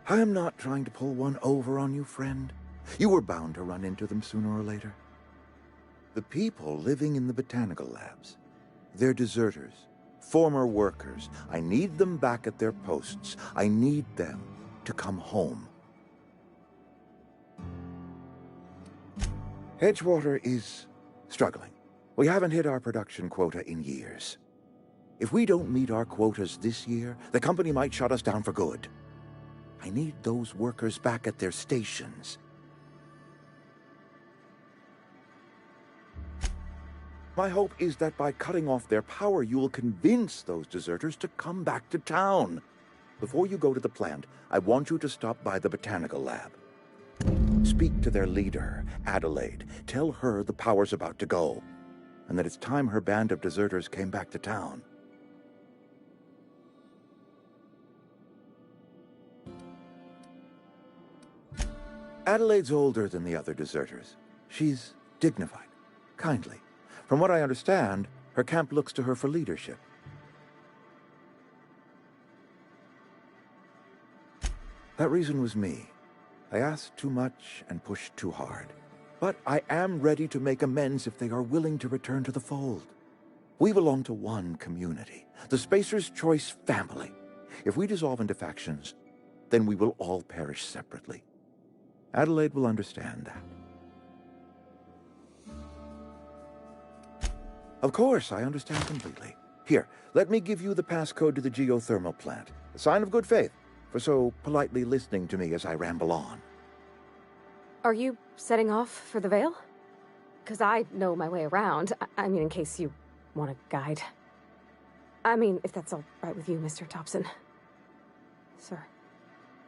I am not trying to pull one over on you, friend. You were bound to run into them sooner or later. The people living in the botanical labs, they're deserters, former workers. I need them back at their posts. I need them to come home. Edgewater is struggling. We haven't hit our production quota in years. If we don't meet our quotas this year, the company might shut us down for good. I need those workers back at their stations. My hope is that by cutting off their power, you will convince those deserters to come back to town. Before you go to the plant, I want you to stop by the botanical lab. Speak to their leader, Adelaide. Tell her the power's about to go, and that it's time her band of deserters came back to town. Adelaide's older than the other deserters. She's dignified, kindly. From what I understand, her camp looks to her for leadership. That reason was me. I asked too much and pushed too hard. But I am ready to make amends if they are willing to return to the fold. We belong to one community, the Spacer's Choice family. If we dissolve into factions, then we will all perish separately. Adelaide will understand that. Of course, I understand completely. Here, let me give you the passcode to the geothermal plant. A sign of good faith for so politely listening to me as I ramble on. Are you setting off for the Vale? Because I know my way around. I mean, in case you want a guide. I mean, if that's all right with you, Mr. Thompson. Sir.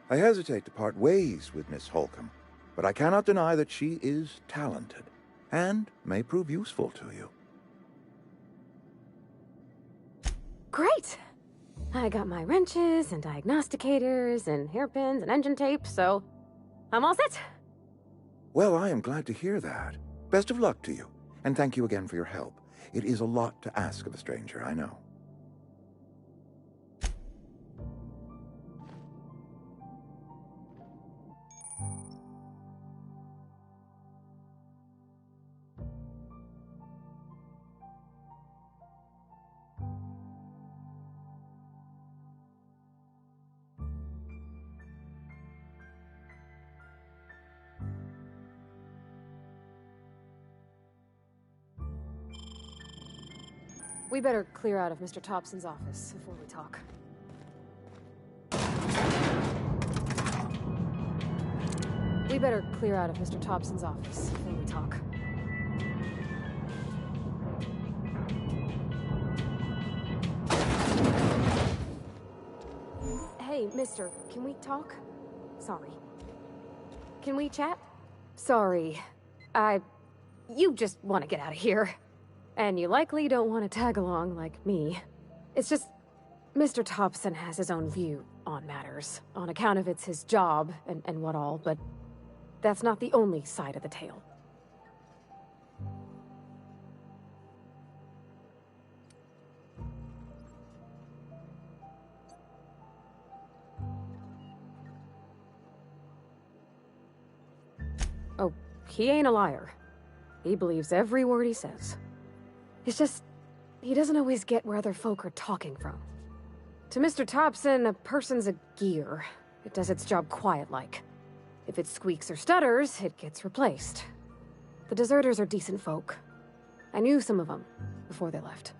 I hesitate to part ways with Miss Holcomb, but I cannot deny that she is talented and may prove useful to you. Great! I got my wrenches and diagnosticators and hairpins and engine tape, so I'm all set. Well, I am glad to hear that. Best of luck to you, and thank you again for your help. It is a lot to ask of a stranger, I know. We better clear out of Mr. Thompson's office before we talk. We better clear out of Mr. Thompson's office before we talk. Hey, mister, can we talk? Sorry. Can we chat? Sorry. You just want to get out of here. And you likely don't want to tag along like me. It's just, Mr. Thompson has his own view on matters, on account of it's his job and what all, but that's not the only side of the tale. Oh, he ain't a liar. He believes every word he says. It's just, he doesn't always get where other folk are talking from. To Mr. Thompson, a person's a gear. It does its job quiet-like. If it squeaks or stutters, it gets replaced. The deserters are decent folk. I knew some of them before they left.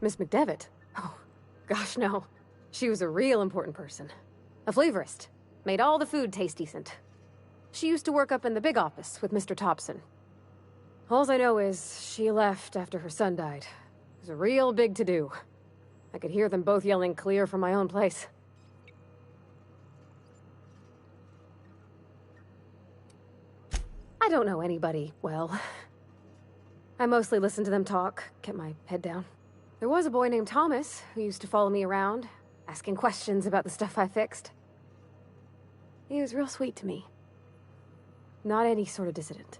Miss McDevitt? Oh, gosh, no. She was a real important person. A flavorist. Made all the food taste decent. She used to work up in the big office with Mr. Thompson. Alls I know is she left after her son died. It was a real big to-do. I could hear them both yelling clear from my own place. I don't know anybody well. I mostly listened to them talk, kept my head down. There was a boy named Thomas who used to follow me around, asking questions about the stuff I fixed. He was real sweet to me. Not any sort of dissident.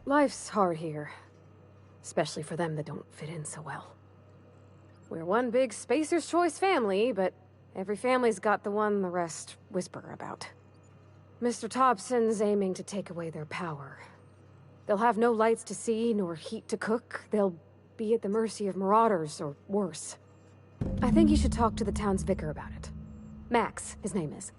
Life's hard here. Especially for them that don't fit in so well. We're one big Spacer's Choice family, but every family's got the one the rest whisper about. Mr. Thompson's aiming to take away their power. They'll have no lights to see, nor heat to cook. They'll be at the mercy of marauders, or worse. I think you should talk to the town's vicar about it. Max, his name is.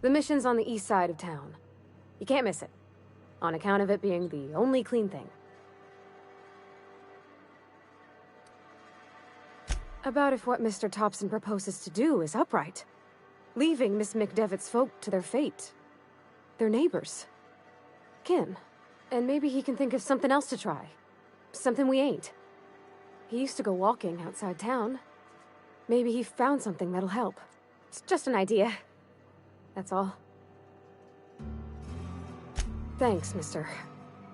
The mission's on the east side of town. You can't miss it, on account of it being the only clean thing. About if what Mr. Thompson proposes to do is upright. Leaving Miss McDevitt's folk to their fate. Their neighbors. Kin. And maybe he can think of something else to try. Something we ain't. He used to go walking outside town. Maybe he found something that'll help. It's just an idea. That's all. Thanks, mister.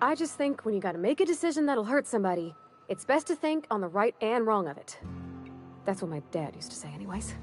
I just think when you gotta make a decision that'll hurt somebody, it's best to think on the right and wrong of it. That's what my dad used to say anyways.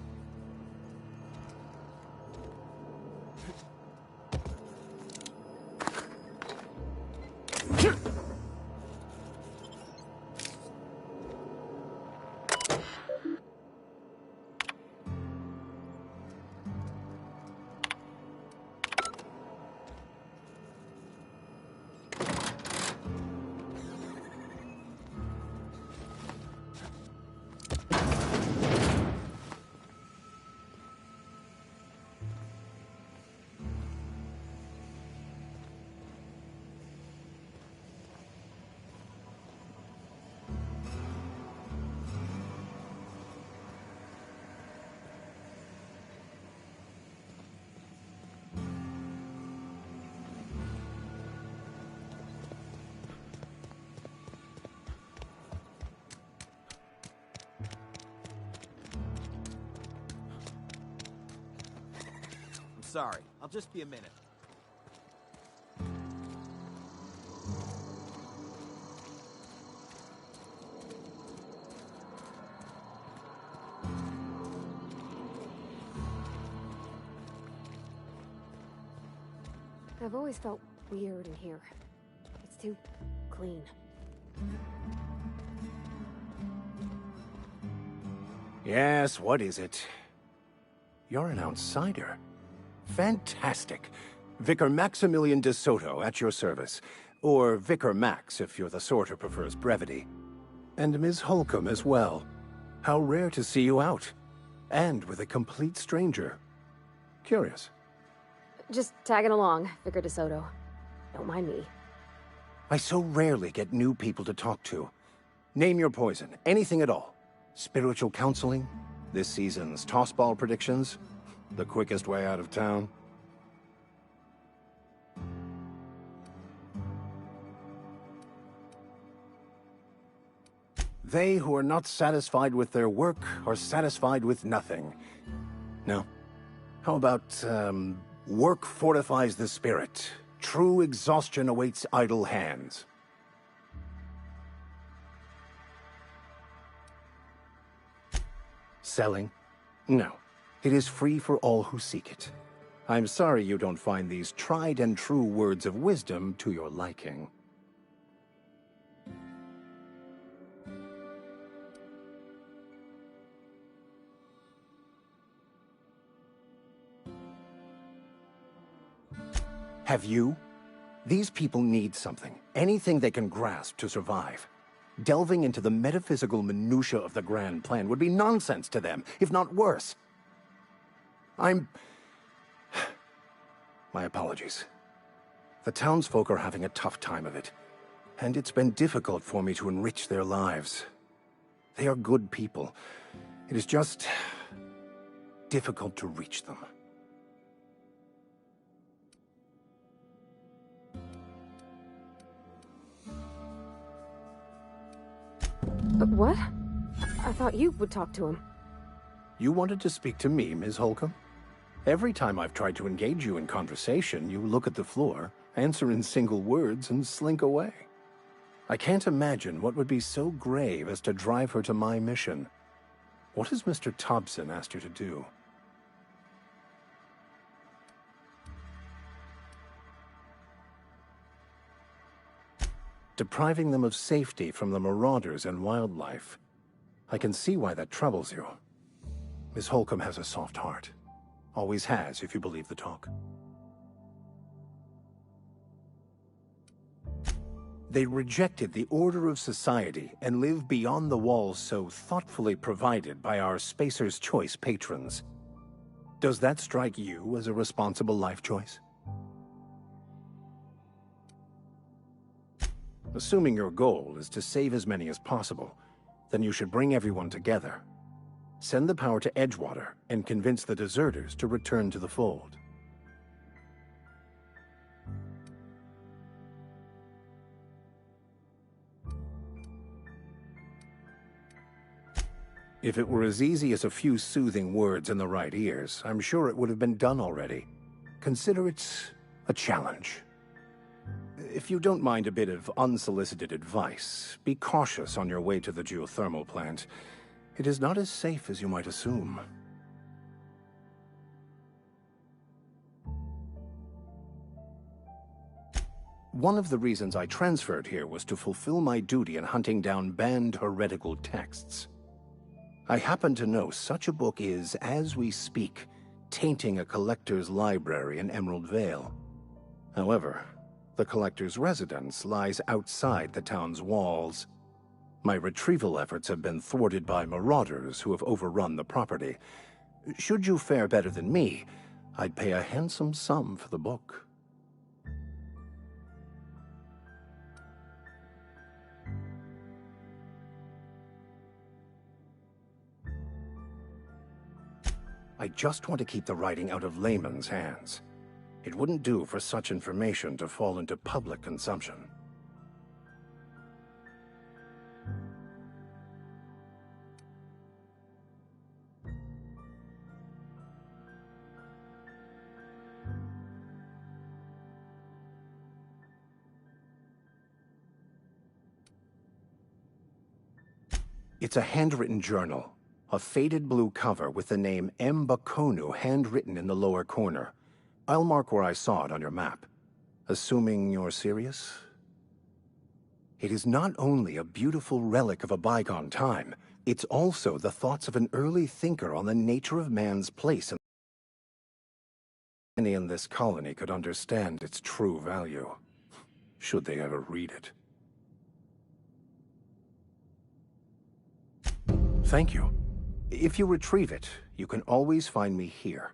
Sorry, I'll just be a minute. I've always felt weird in here. It's too clean. Yes, what is it? You're an outsider. Fantastic. Vicar Maximilian de Soto, at your service. Or Vicar Max, if you're the sort who prefers brevity. And Ms. Holcomb as well. How rare to see you out. And with a complete stranger. Curious. Just tagging along, Vicar de Soto. Don't mind me. I so rarely get new people to talk to. Name your poison, anything at all. Spiritual counseling? This season's tossball predictions? The quickest way out of town? They who are not satisfied with their work are satisfied with nothing. No. How about, work fortifies the spirit. True exhaustion awaits idle hands. Selling? No. It is free for all who seek it. I'm sorry you don't find these tried and true words of wisdom to your liking. Have you? These people need something, anything they can grasp to survive. Delving into the metaphysical minutiae of the grand plan would be nonsense to them, if not worse. My apologies. The townsfolk are having a tough time of it, and it's been difficult for me to enrich their lives. They are good people. It is just difficult to reach them. What? I thought you would talk to him. You wanted to speak to me, Ms. Holcomb? Every time I've tried to engage you in conversation, you look at the floor, answer in single words, and slink away. I can't imagine what would be so grave as to drive her to my mission. What has Mr. Thompson asked you to do? Depriving them of safety from the marauders and wildlife. I can see why that troubles you. Miss Holcomb has a soft heart. Always has, if you believe the talk. They rejected the order of society and live beyond the walls so thoughtfully provided by our Spacer's Choice patrons. Does that strike you as a responsible life choice? Assuming your goal is to save as many as possible, then you should bring everyone together. Send the power to Edgewater and convince the deserters to return to the fold. If it were as easy as a few soothing words in the right ears, I'm sure it would have been done already. Consider it a challenge. If you don't mind a bit of unsolicited advice, be cautious on your way to the geothermal plant. It is not as safe as you might assume. One of the reasons I transferred here was to fulfill my duty in hunting down banned heretical texts. I happen to know such a book is, as we speak, tainting a collector's library in Emerald Vale. However, the collector's residence lies outside the town's walls. My retrieval efforts have been thwarted by marauders who have overrun the property. Should you fare better than me, I'd pay a handsome sum for the book. I just want to keep the writing out of layman's hands. It wouldn't do for such information to fall into public consumption. It's a handwritten journal. A faded blue cover with the name M. Bakonu handwritten in the lower corner. I'll mark where I saw it on your map. Assuming you're serious? It is not only a beautiful relic of a bygone time, it's also the thoughts of an early thinker on the nature of man's place in any in this colony could understand its true value, should they ever read it. Thank you. If you retrieve it, you can always find me here.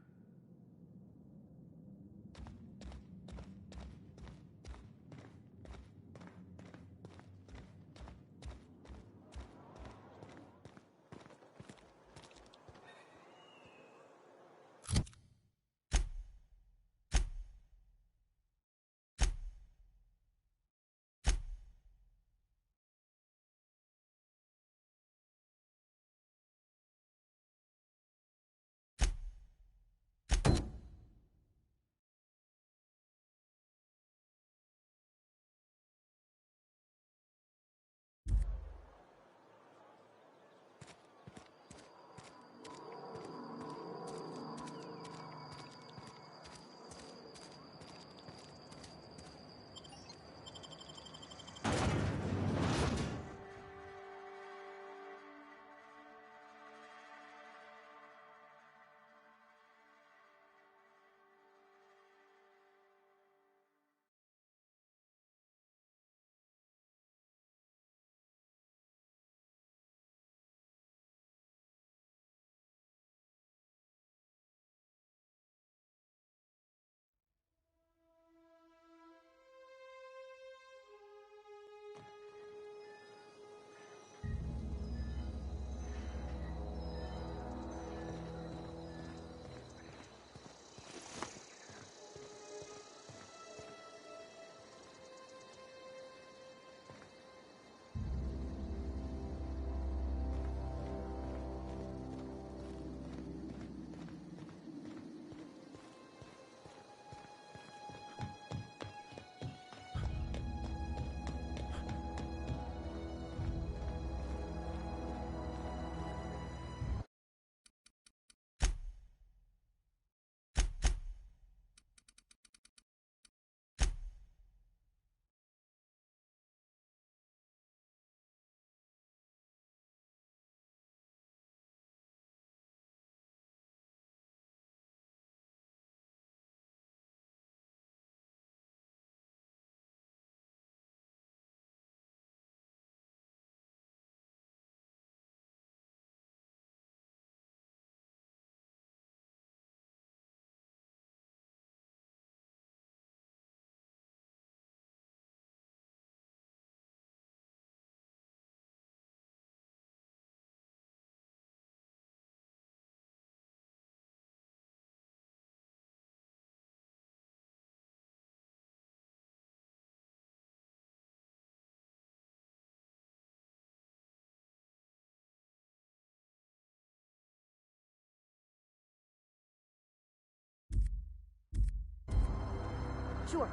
Sure.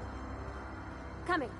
Coming.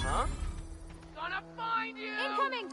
Huh? Gonna find you! Incoming!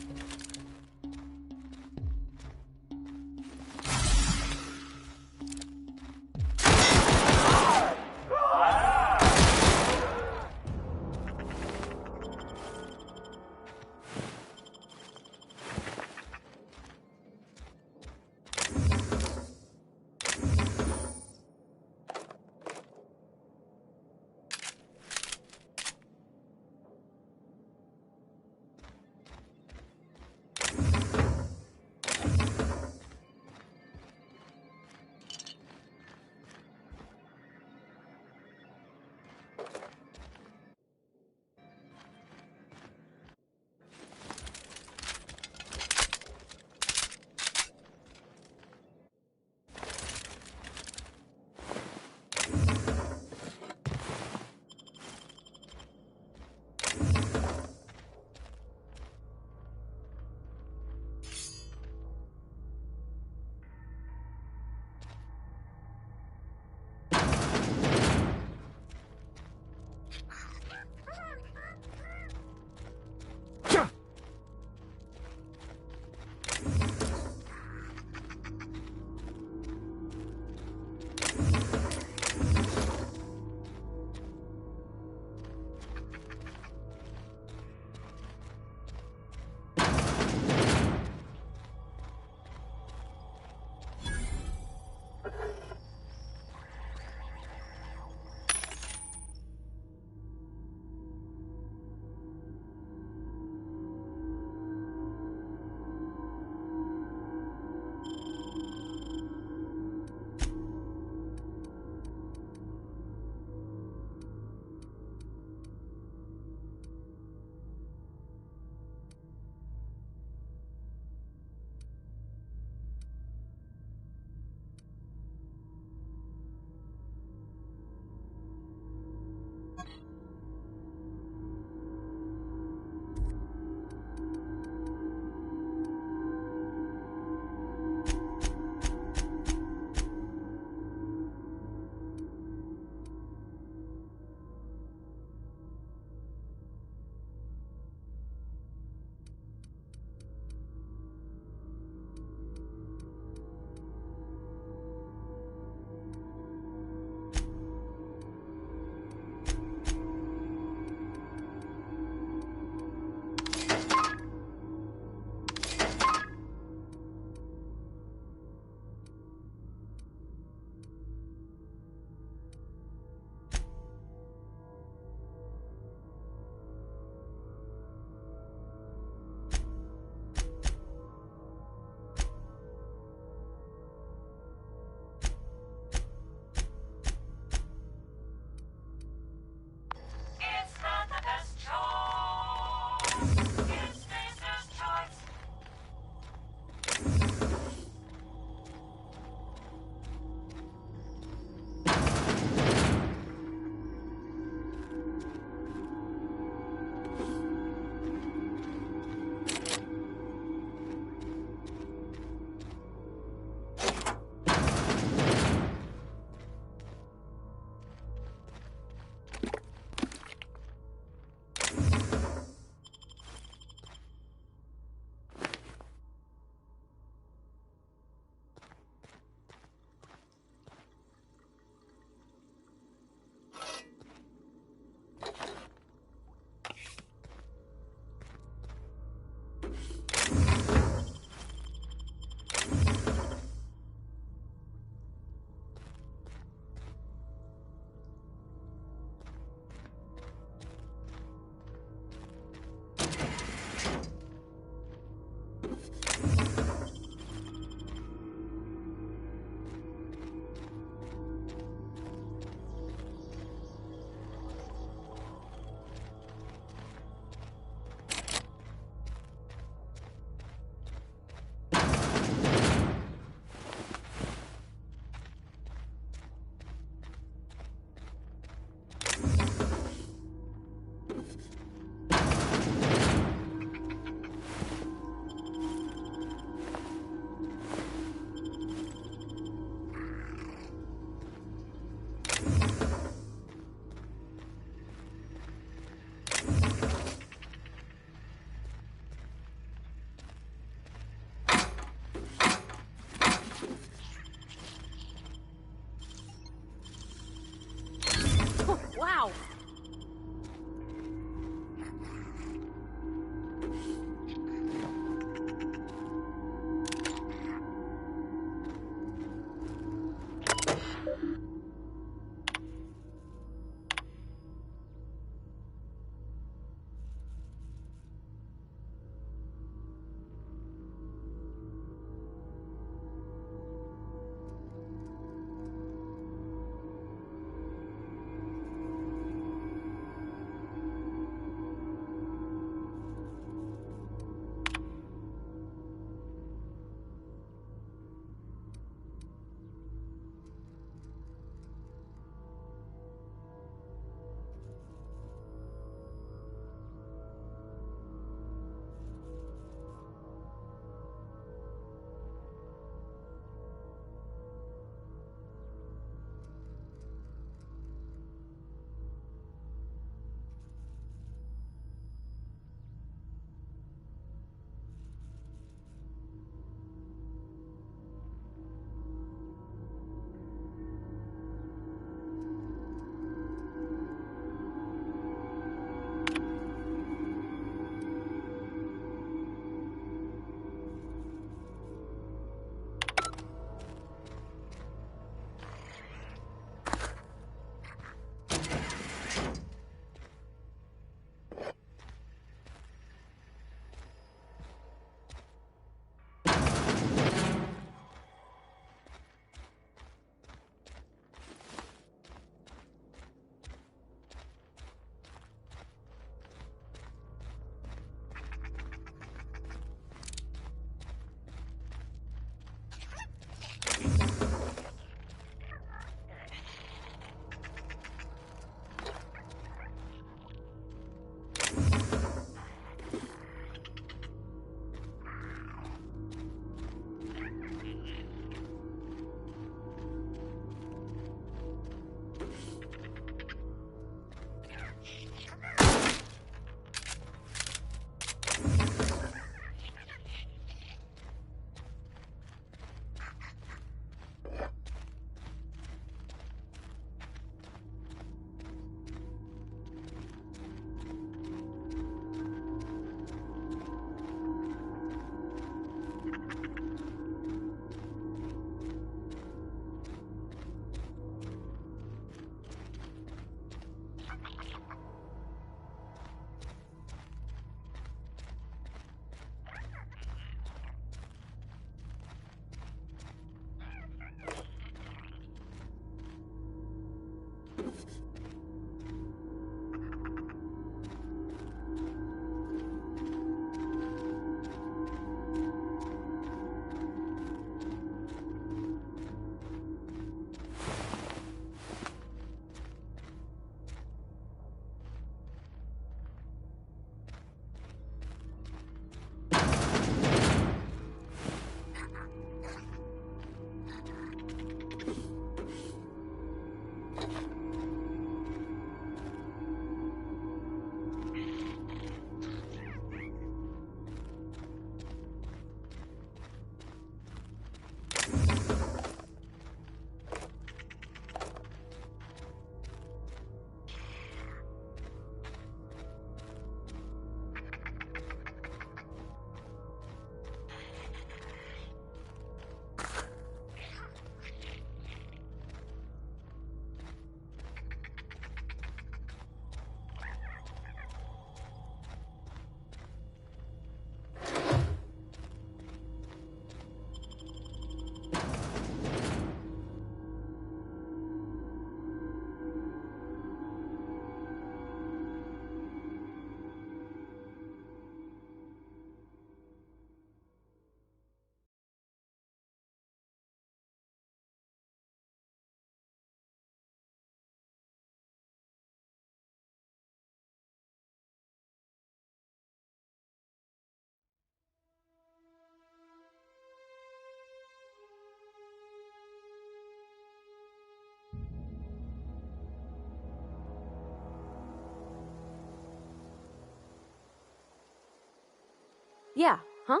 Yeah, huh?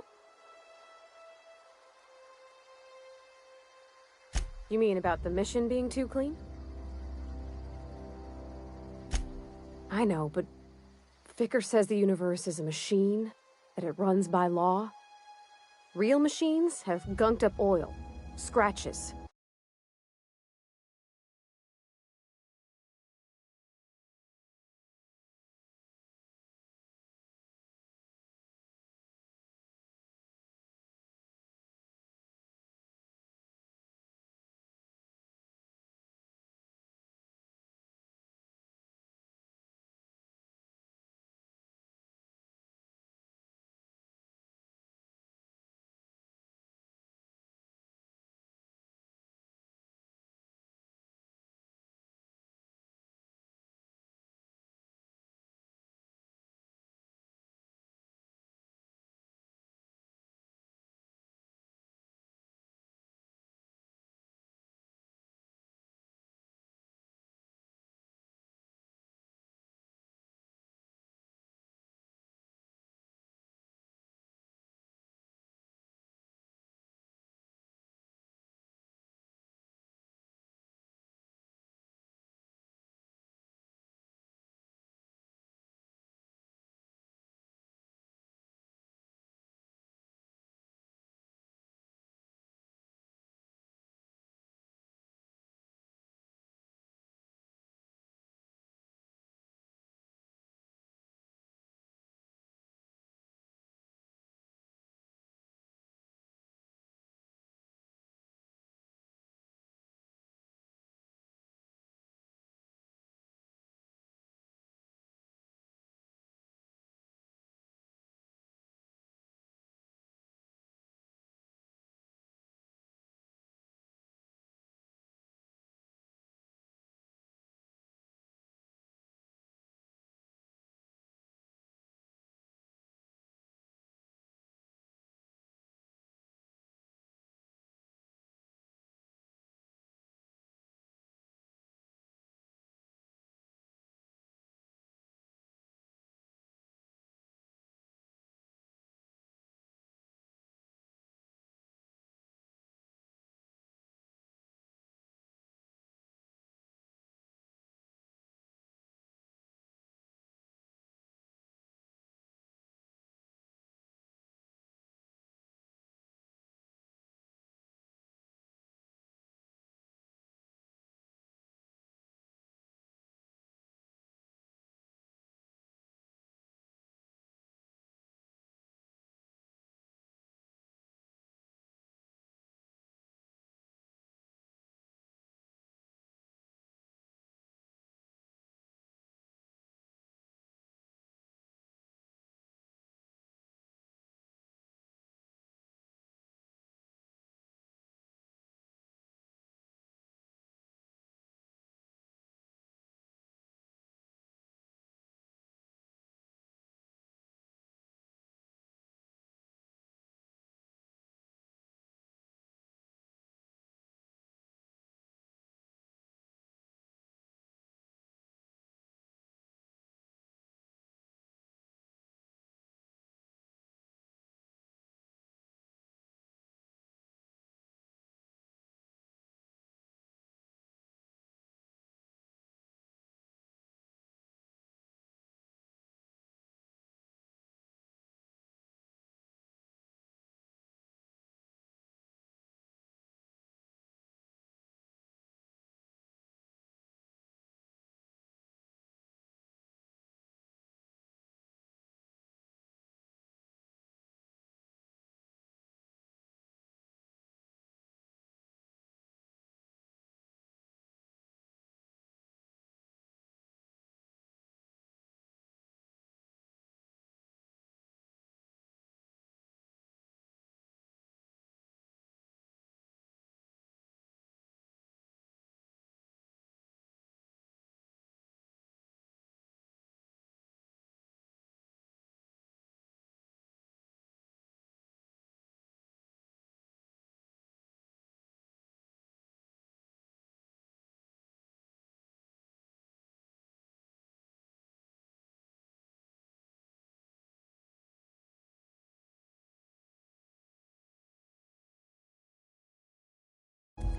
You mean about the mission being too clean? I know, but Vicar says the universe is a machine, that it runs by law. Real machines have gunked up oil, scratches,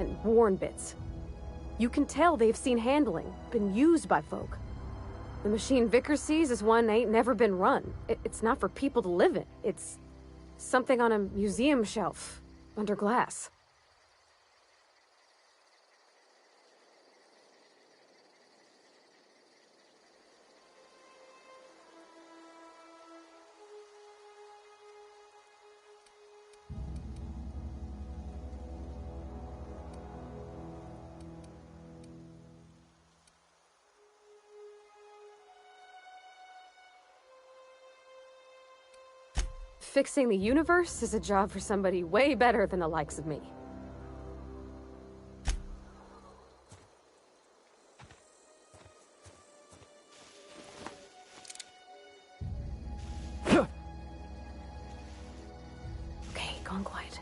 and worn bits. You can tell they've seen handling, been used by folk. The machine Vickers sees is one ain't never been run. It's not for people to live in. It's something on a museum shelf, under glass. Fixing the universe is a job for somebody way better than the likes of me. Okay, gone quiet.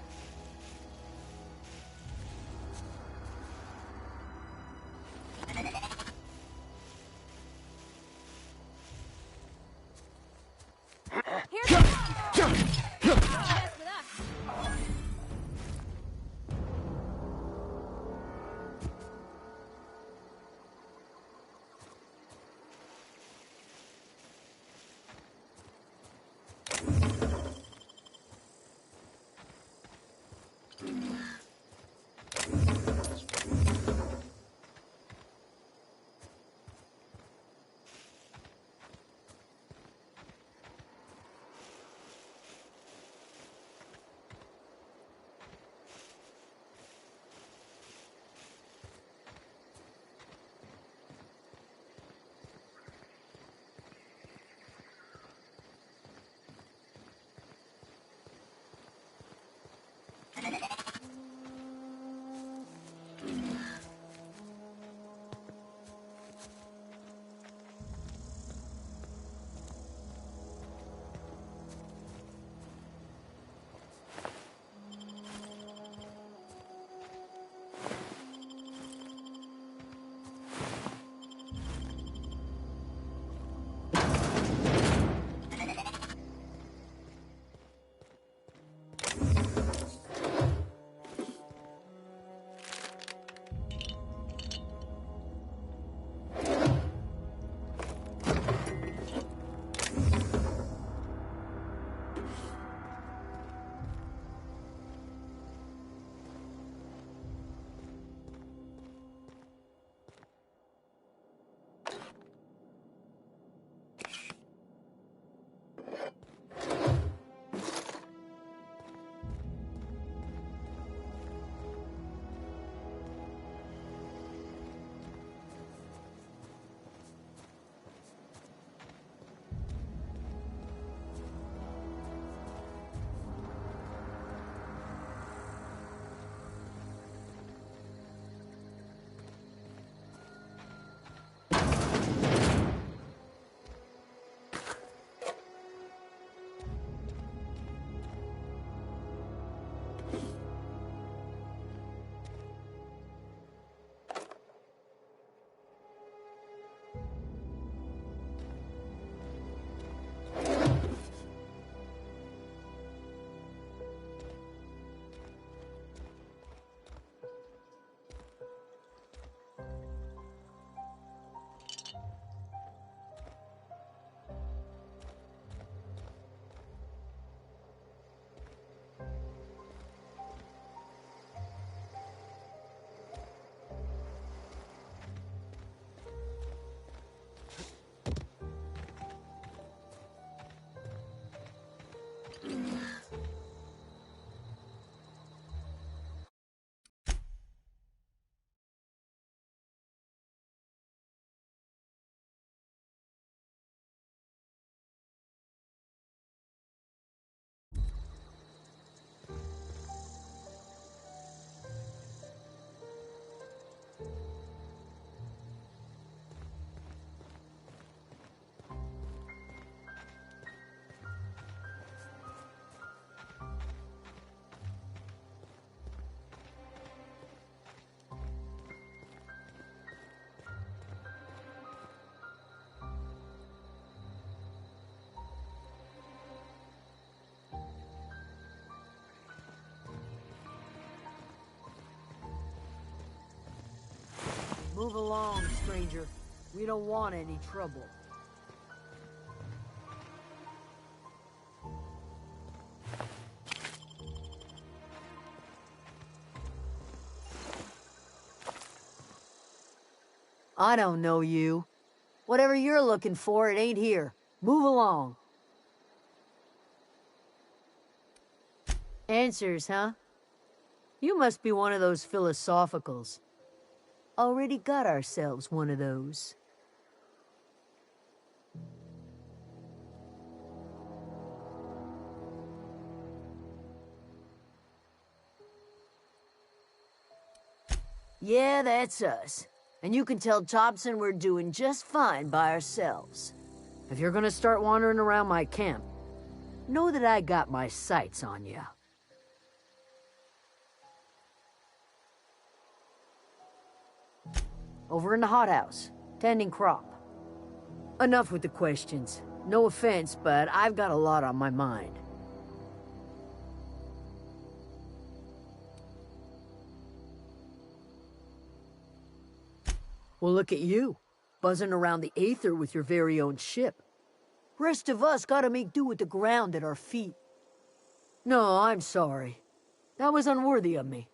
Move along, stranger. We don't want any trouble. I don't know you. Whatever you're looking for, it ain't here. Move along. Answers, huh? You must be one of those philosophicals. Already got ourselves one of those. Yeah, that's us. And you can tell Thompson we're doing just fine by ourselves. If you're gonna start wandering around my camp, know that I got my sights on you. Over in the hothouse, tending crop. Enough with the questions. No offense, but I've got a lot on my mind. Well, look at you, buzzing around the aether with your very own ship. Rest of us gotta make do with the ground at our feet. No, I'm sorry. That was unworthy of me.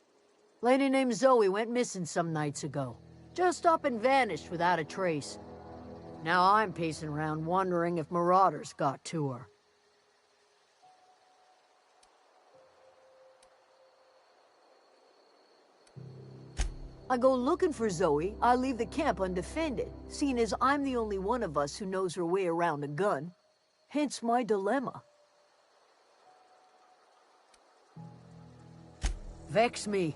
Lady named Zoe went missing some nights ago. Just up and vanished without a trace. Now I'm pacing around wondering if marauders got to her. I go looking for Zoe, I leave the camp undefended, seeing as I'm the only one of us who knows her way around a gun. Hence my dilemma. Vex me.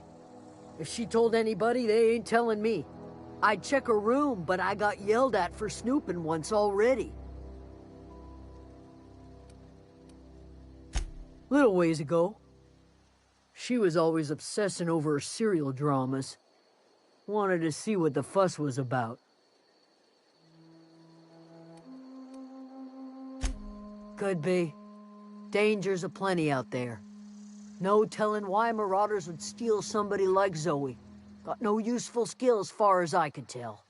If she told anybody, they ain't telling me. I'd check her room, but I got yelled at for snooping once already. Little ways ago, she was always obsessing over her serial dramas. Wanted to see what the fuss was about. Could be. Dangers aplenty out there. No telling why marauders would steal somebody like Zoe. Got no useful skills far as I can tell.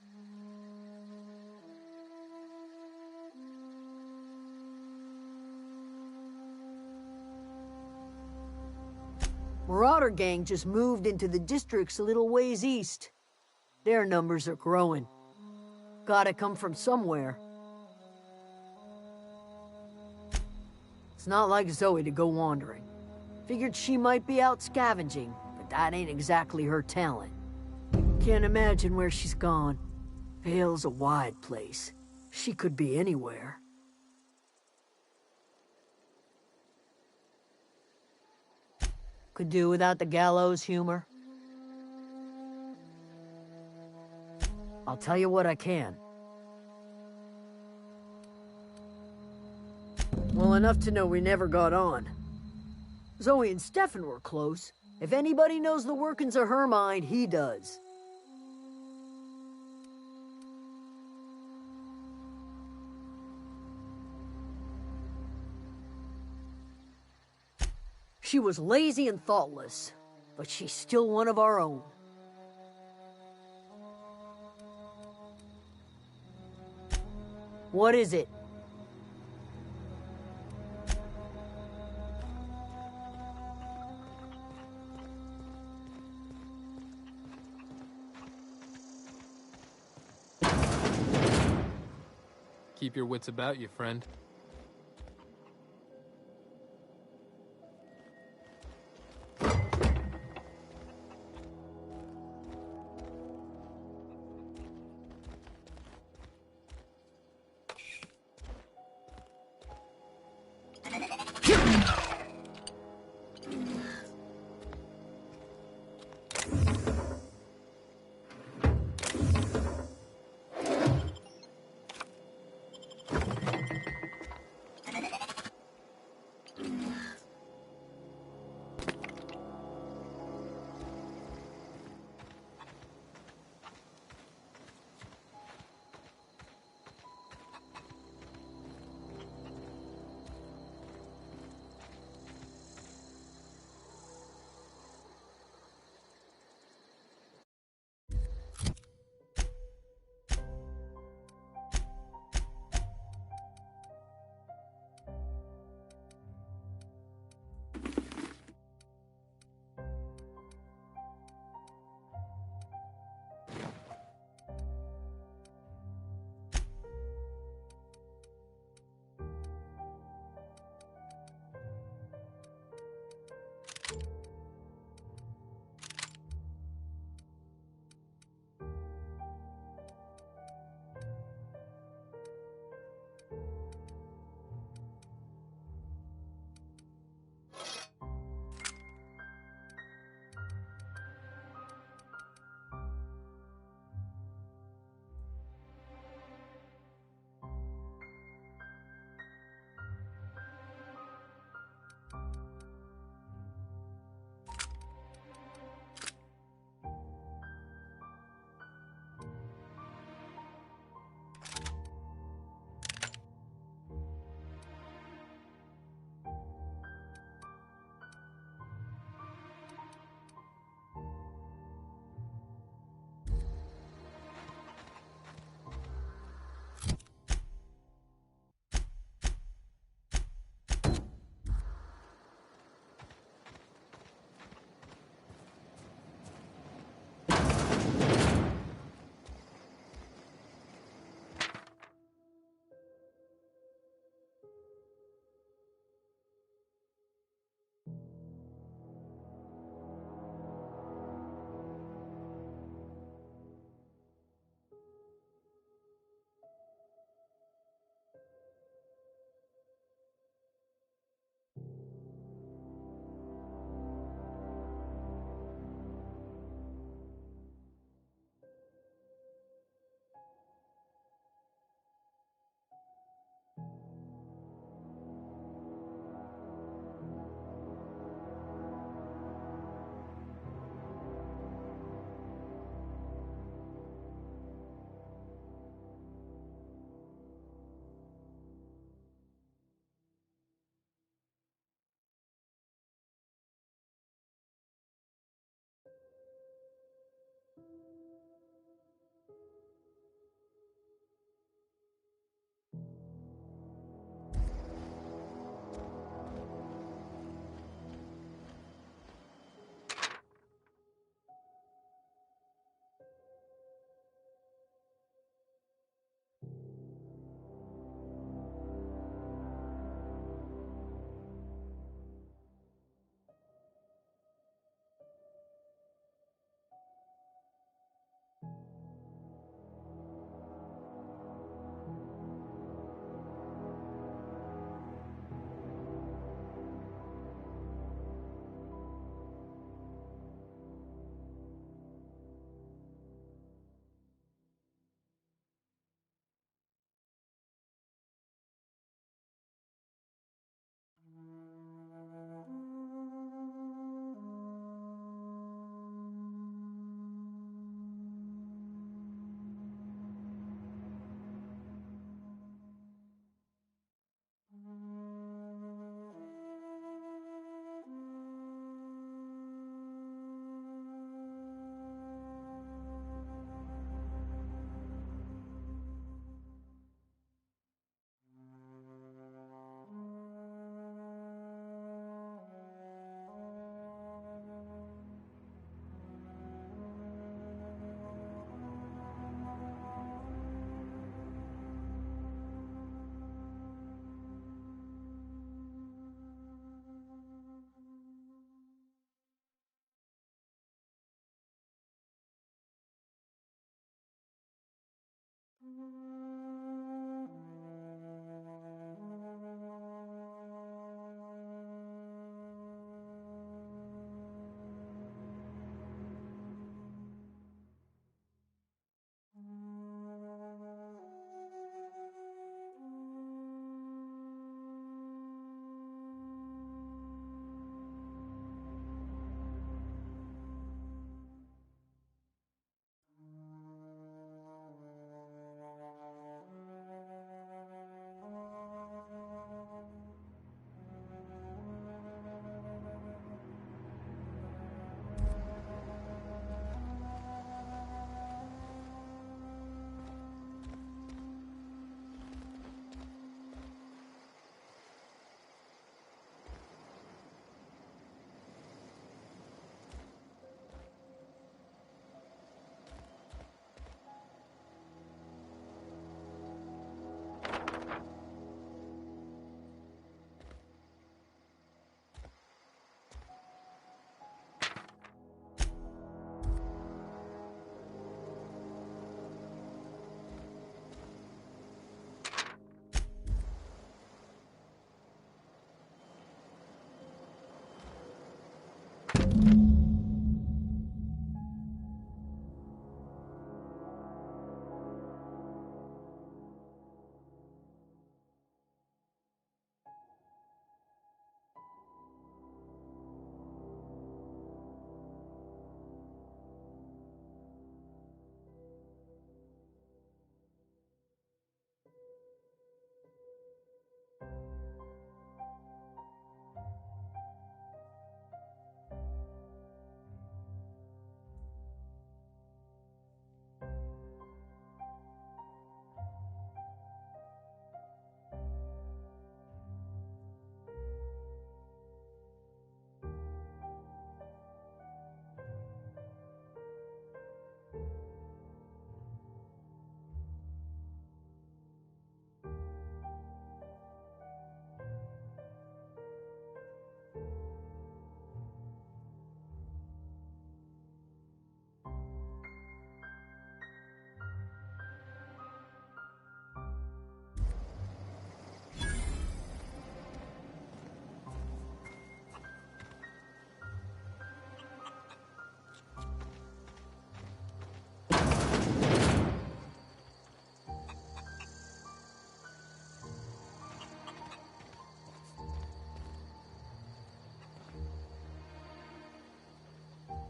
Marauder gang just moved into the districts a little ways east. Their numbers are growing. Gotta come from somewhere. It's not like Zoe to go wandering. Figured she might be out scavenging, but that ain't exactly her talent. Can't imagine where she's gone. Vale's a wide place. She could be anywhere. Could do without the gallows humor. I'll tell you what I can. Well, enough to know we never got on. Zoe and Stefan were close. If anybody knows the workings of her mind, he does. She was lazy and thoughtless, but she's still one of our own. What is it? Keep your wits about you, friend.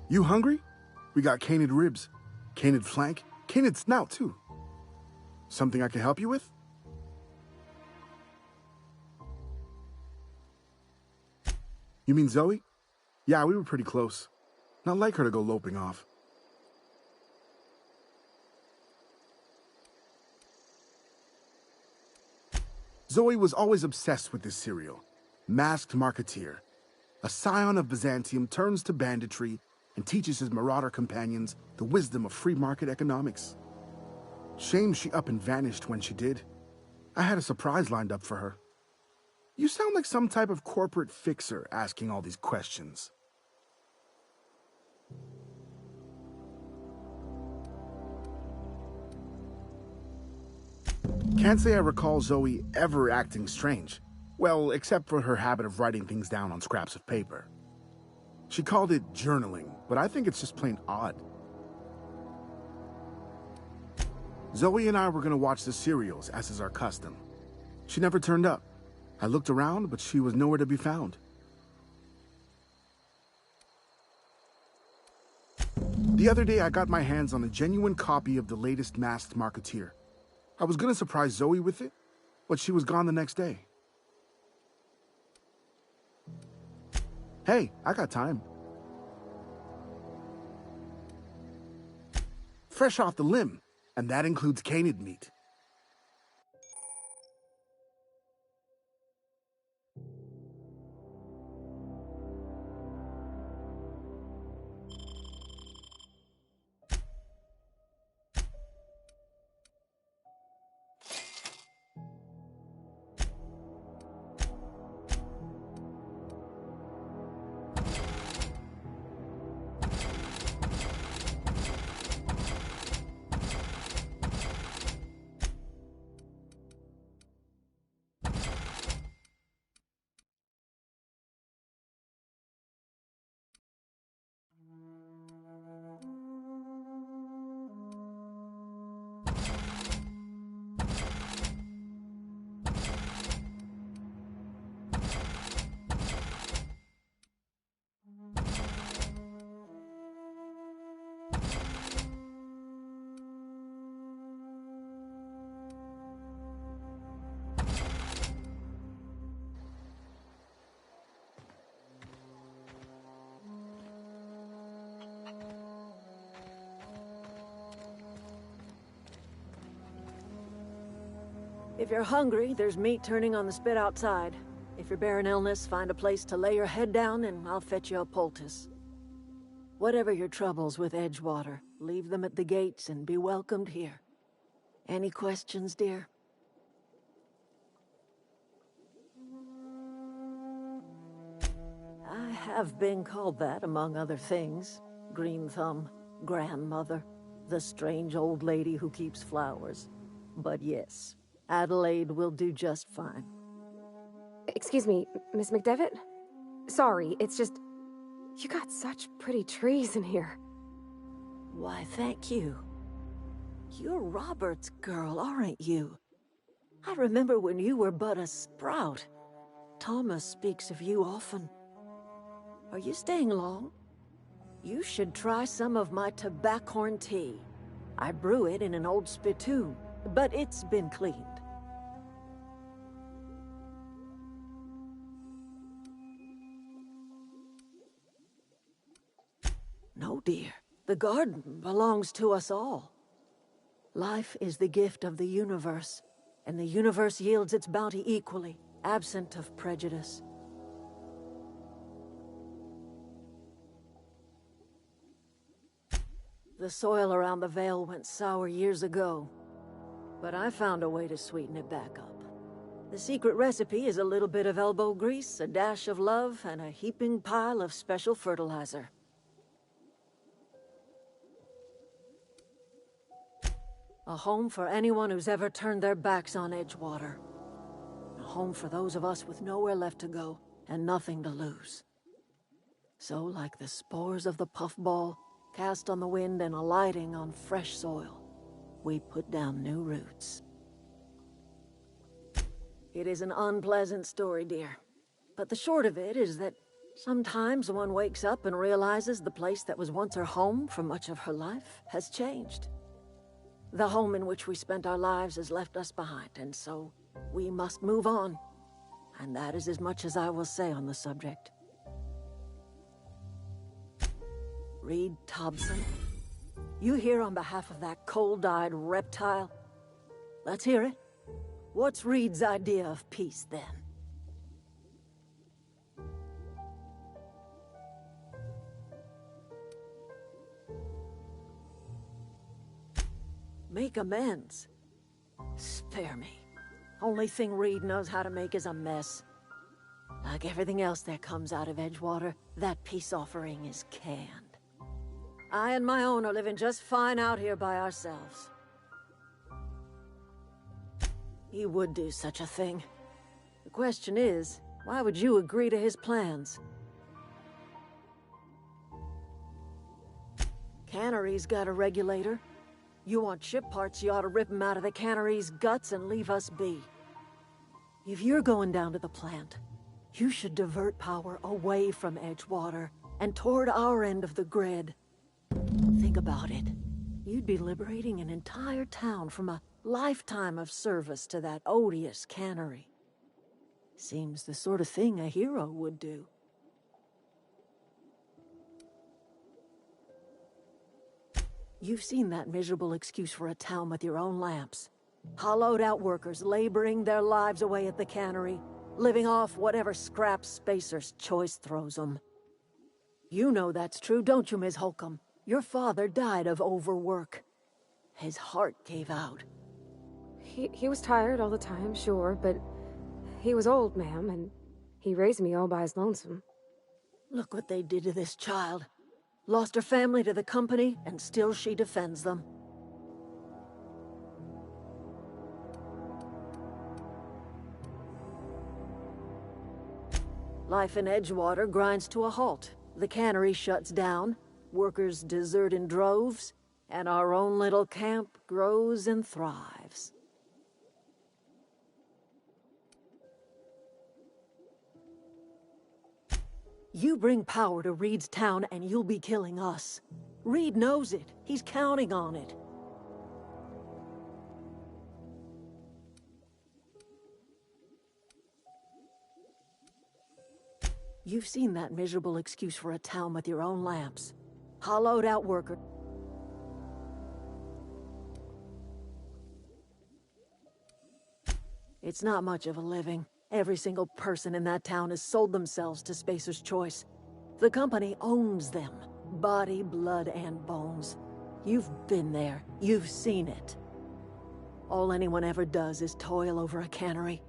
You hungry? We got canid ribs, canid flank, canid snout, too. Something I can help you with? You mean Zoe? Yeah, we were pretty close. Not like her to go loping off. Zoe was always obsessed with this cereal. Masked Marketeer. A scion of Byzantium turns to banditry and teaches his marauder companions the wisdom of free market economics. Shame she up and vanished when she did. I had a surprise lined up for her. You sound like some type of corporate fixer asking all these questions. Can't say I recall Zoe ever acting strange. Well, except for her habit of writing things down on scraps of paper. She called it journaling, but I think it's just plain odd. Zoe and I were gonna watch the serials, as is our custom. She never turned up. I looked around, but she was nowhere to be found. The other day, I got my hands on a genuine copy of the latest Masked Marketeer. I was gonna surprise Zoe with it, but she was gone the next day. Hey, I got time. Fresh off the limb, and that includes canid meat. If you're hungry, there's meat turning on the spit outside. If you're bearing illness, find a place to lay your head down and I'll fetch you a poultice. Whatever your troubles with Edgewater, leave them at the gates and be welcomed here. Any questions, dear? I have been called that, among other things. Green Thumb, grandmother, the strange old lady who keeps flowers. But yes, Adelaide will do just fine. Excuse me, Miss McDevitt? Sorry, it's just... You got such pretty trees in here. Why, thank you. You're Robert's girl, aren't you? I remember when you were but a sprout. Thomas speaks of you often. Are you staying long? You should try some of my tobaccorn tea. I brew it in an old spittoon, but it's been cleaned. No, dear. The garden belongs to us all. Life is the gift of the universe, and the universe yields its bounty equally, absent of prejudice. The soil around the Vale went sour years ago, but I found a way to sweeten it back up. The secret recipe is a little bit of elbow grease, a dash of love, and a heaping pile of special fertilizer. A home for anyone who's ever turned their backs on Edgewater. A home for those of us with nowhere left to go and nothing to lose. So, like the spores of the puffball, cast on the wind and alighting on fresh soil, we put down new roots. It is an unpleasant story, dear. But the short of it is that Sometimes one wakes up and realizes the place that was once her home for much of her life has changed. The home in which we spent our lives has left us behind, and so we must move on. And that is as much as I will say on the subject. Reed Thompson, you here on behalf of that cold-eyed reptile? Let's hear it. What's Reed's idea of peace, then? Make amends? Spare me. Only thing Reed knows how to make is a mess. Like everything else that comes out of Edgewater, that peace offering is canned. I and my own are living just fine out here by ourselves. He would do such a thing. The question is, why would you agree to his plans? Cannery's got a regulator. You want ship parts, you ought to rip them out of the cannery's guts and leave us be. If you're going down to the plant, you should divert power away from Edgewater and toward our end of the grid. Think about it. You'd be liberating an entire town from a lifetime of service to that odious cannery. Seems the sort of thing a hero would do. You've seen that miserable excuse for a town with your own lamps. Hollowed-out workers laboring their lives away at the cannery, living off whatever scraps Spacer's Choice throws them. You know that's true, don't you, Ms. Holcomb? Your father died of overwork. His heart gave out. He was tired all the time, sure, but he was old, ma'am, and he raised me all by his lonesome. Look what they did to this child. Lost her family to the company, and still she defends them. Life in Edgewater grinds to a halt. The cannery shuts down, workers desert in droves, and our own little camp grows and thrives. You bring power to Reed's town and you'll be killing us. Reed knows it. He's counting on it. You've seen that miserable excuse for a town with your own lamps. Hollowed out worker. It's not much of a living. Every single person in that town has sold themselves to Spacer's Choice. The company owns them. Body, blood, and bones. You've been there. You've seen it. All anyone ever does is toil over a cannery.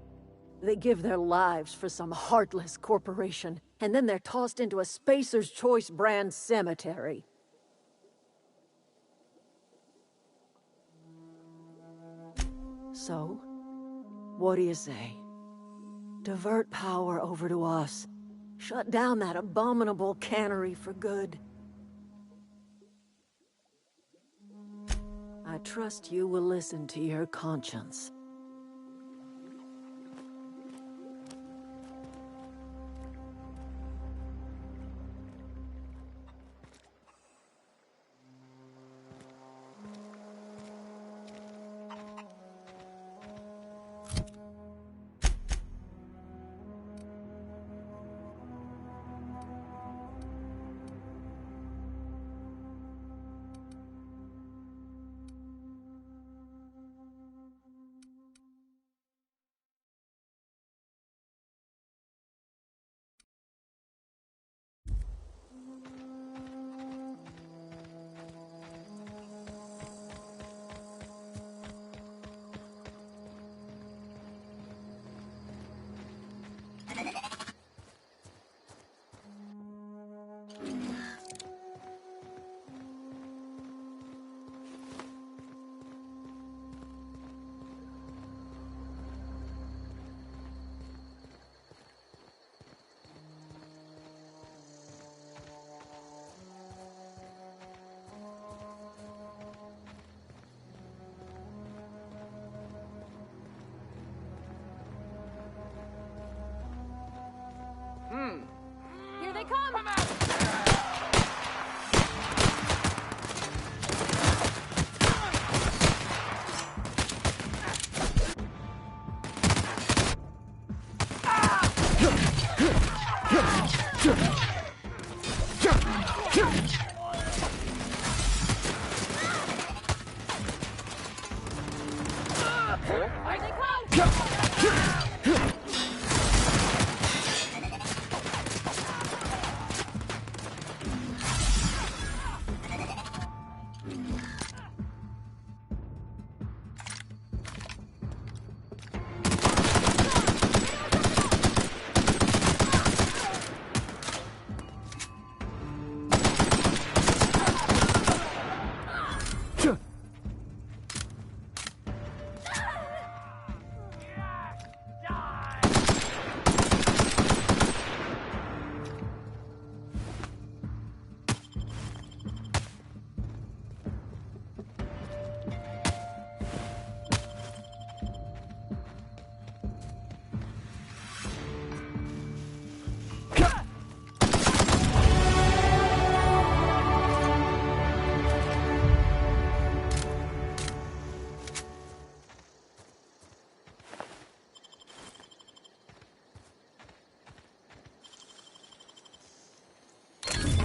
They give their lives for some heartless corporation, and then they're tossed into a Spacer's Choice brand cemetery. So, what do you say? Divert power over to us. Shut down that abominable cannery for good. I trust you will listen to your conscience.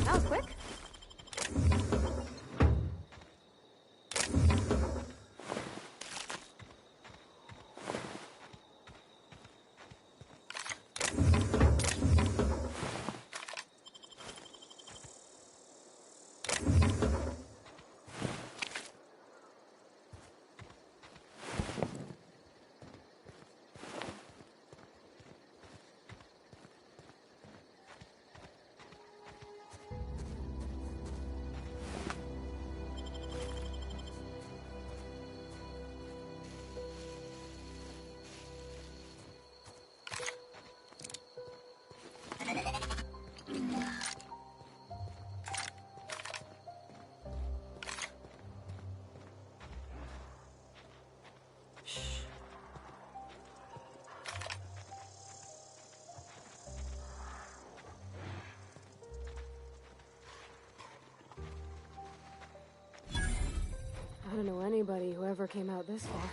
That was quick. I don't know anybody who ever came out this far.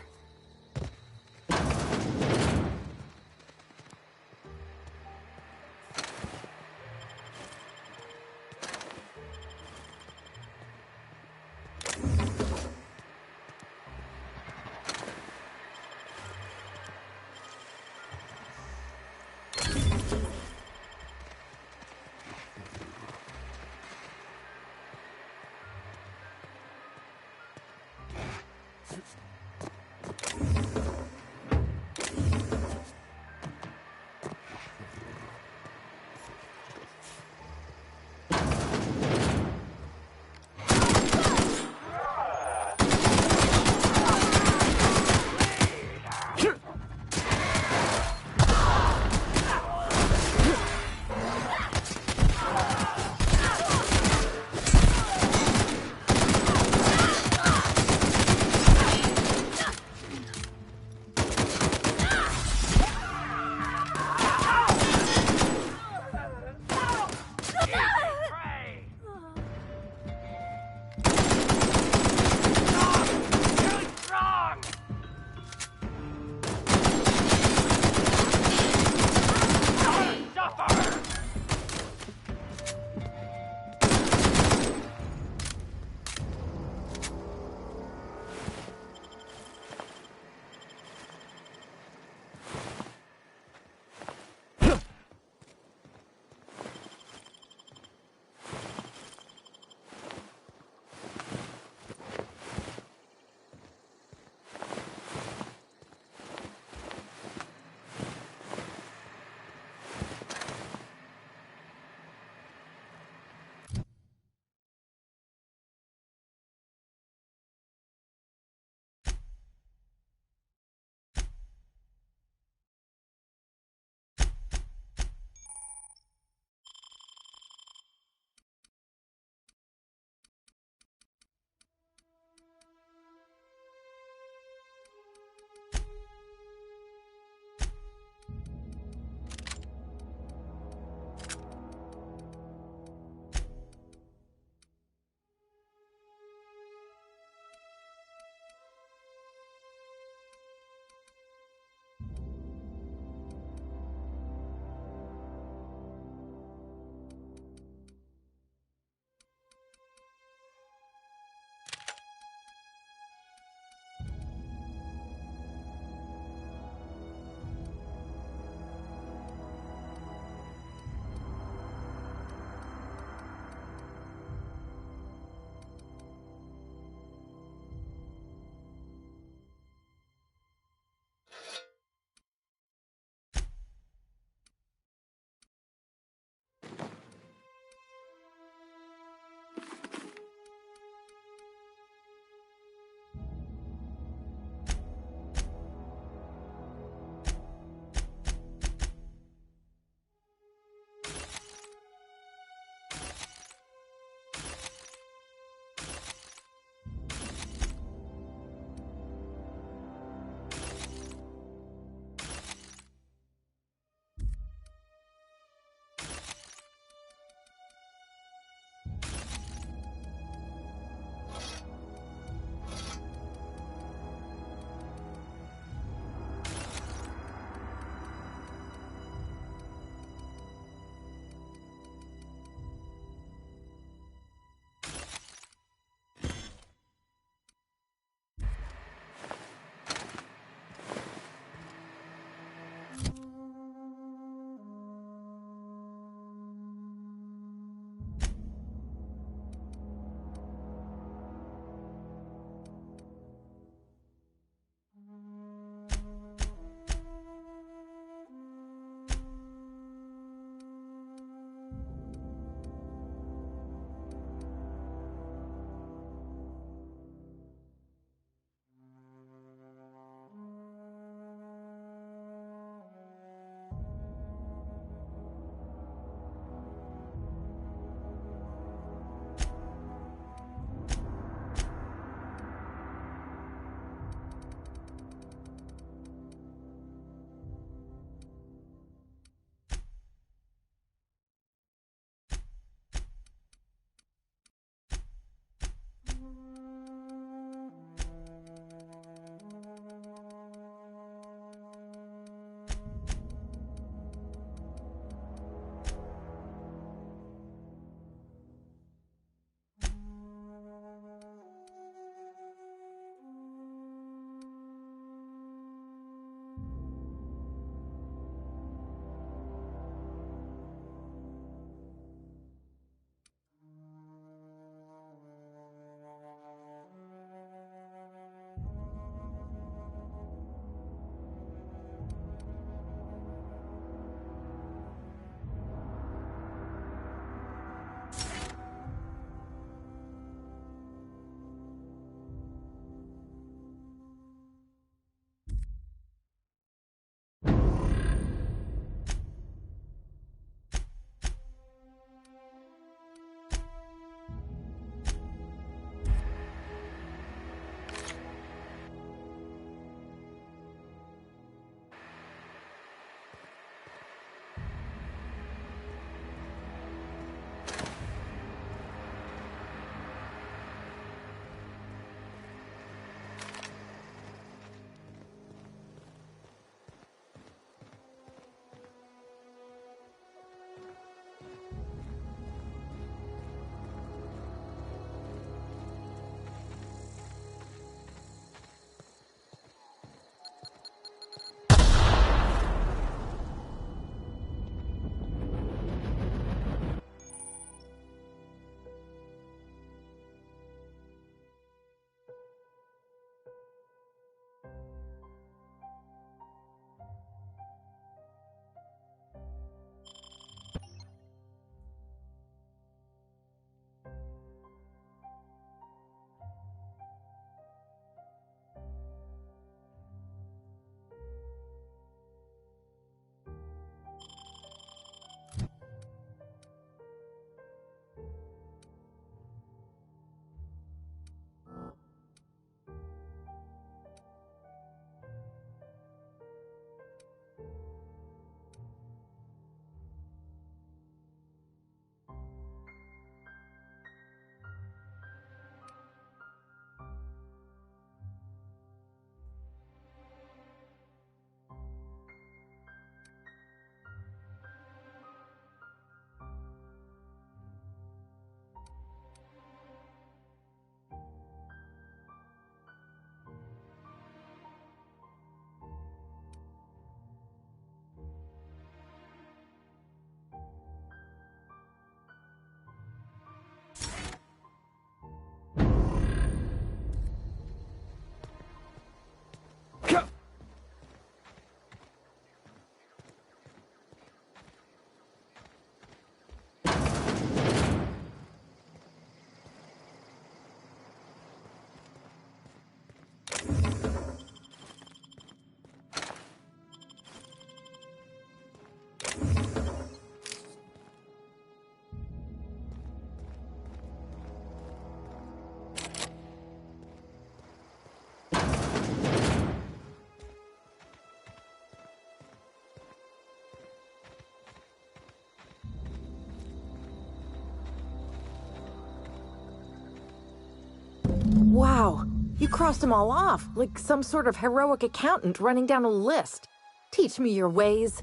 Wow, you crossed them all off, like some sort of heroic accountant running down a list. Teach me your ways.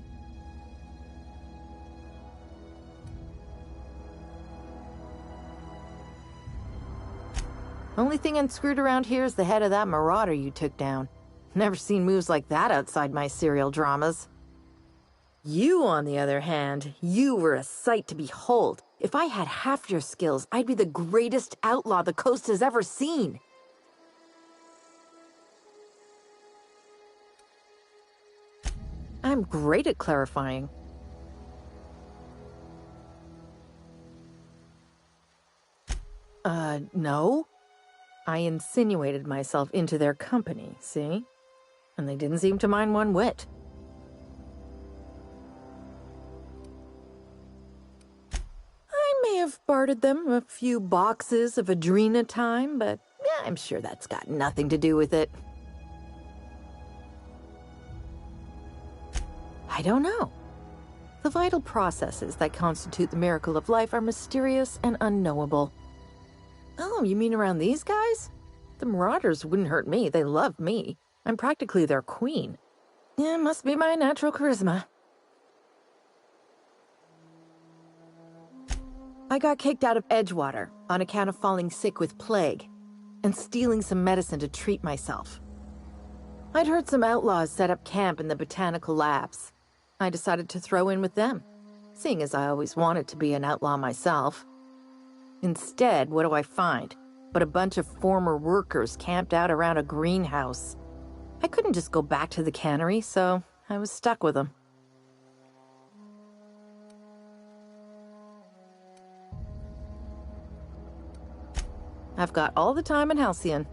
Only thing unscrewed around here is the head of that marauder you took down. Never seen moves like that outside my serial dramas. You, on the other hand, you were a sight to behold. If I had half your skills, I'd be the greatest outlaw the coast has ever seen. I'm great at clarifying. No. I insinuated myself into their company, see? And they didn't seem to mind one whit. I may have bartered them a few boxes of Adrena time, but yeah, I'm sure that's got nothing to do with it. I don't know. The vital processes that constitute the miracle of life are mysterious and unknowable. Oh, you mean around these guys? The Marauders wouldn't hurt me. They love me. I'm practically their queen. Yeah, must be my natural charisma. I got kicked out of Edgewater on account of falling sick with plague and stealing some medicine to treat myself. I'd heard some outlaws set up camp in the botanical labs. I decided to throw in with them, seeing as I always wanted to be an outlaw myself. Instead, what do I find? But a bunch of former workers camped out around a greenhouse. I couldn't just go back to the cannery, so I was stuck with them. I've got all the time in Halcyon.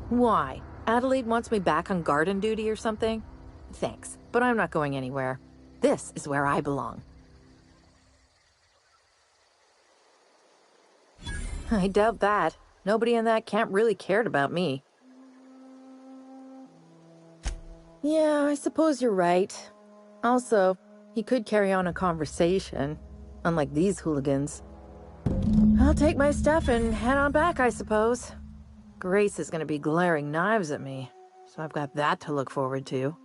Why? Adelaide wants me back on garden duty or something? Thanks, but I'm not going anywhere. This is where I belong. I doubt that. Nobody in that camp really cared about me. Yeah, I suppose you're right. Also, he could carry on a conversation, unlike these hooligans. I'll take my stuff and head on back, I suppose. Grace is gonna be glaring knives at me, so I've got that to look forward to.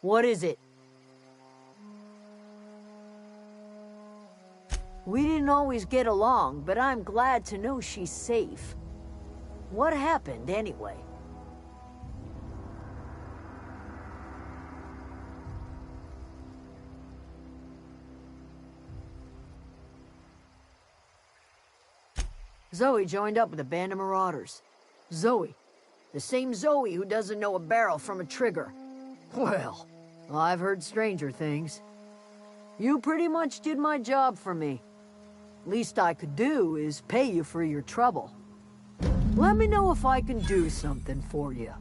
What is it? We didn't always get along, but I'm glad to know she's safe. What happened, anyway? Zoe joined up with a band of marauders. Zoe. The same Zoe who doesn't know a barrel from a trigger. Well, I've heard stranger things. You pretty much did my job for me. Least I could do is pay you for your trouble. Let me know if I can do something for you.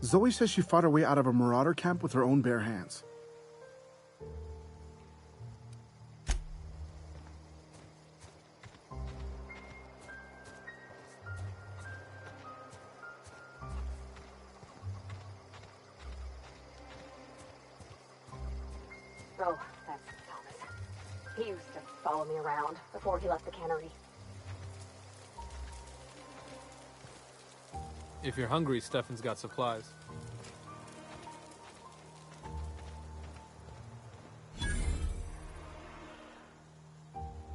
Zoe says she fought her way out of a marauder camp with her own bare hands. Oh, that's Thomas. He used to follow me around before he left the cannery. If you're hungry, Stefan's got supplies.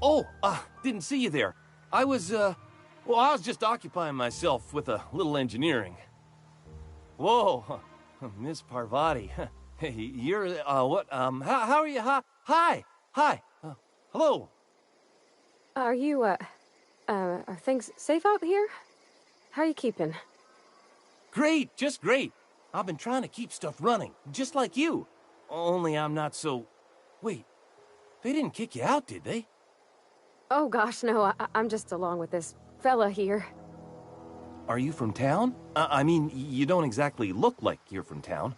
Oh, didn't see you there. I was just occupying myself with a little engineering. Whoa, Miss Parvati. Hey, you're, how are you? Hi. Hello. Are you, are things safe out here? How are you keeping? Great, just great. I've been trying to keep stuff running, just like you. Only I'm not so... Wait, they didn't kick you out, did they? Oh gosh, no, I'm just along with this fella here. Are you from town? I mean, you don't exactly look like you're from town.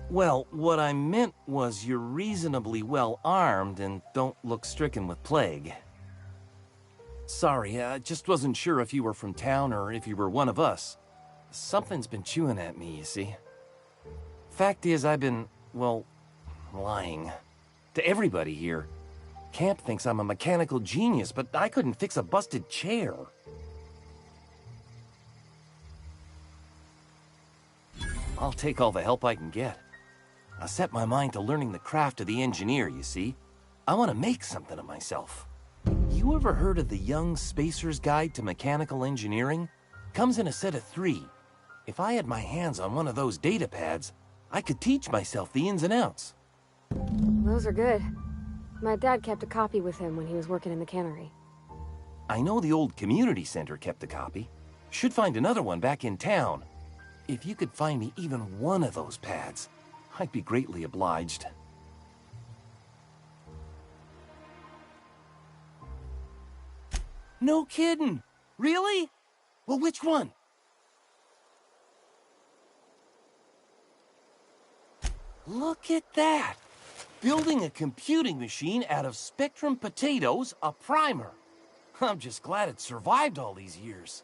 Well, what I meant was you're reasonably well armed and don't look stricken with plague. Sorry, I just wasn't sure if you were from town or if you were one of us. Something's been chewing at me, you see. Fact is, I've been, well, lying. To everybody here. Camp thinks I'm a mechanical genius, but I couldn't fix a busted chair. I'll take all the help I can get. I set my mind to learning the craft of the engineer, you see. I want to make something of myself. You ever heard of the Young Spacer's Guide to Mechanical Engineering? Comes in a set of 3. If I had my hands on one of those data pads, I could teach myself the ins and outs. Those are good. My dad kept a copy with him when he was working in the cannery. I know the old community center kept a copy. Should find another one back in town. If you could find me even one of those pads, I'd be greatly obliged. No kidding! Really? Well, which one? Look at that! Building a computing machine out of Spectrum potatoes, a primer. I'm just glad it survived all these years.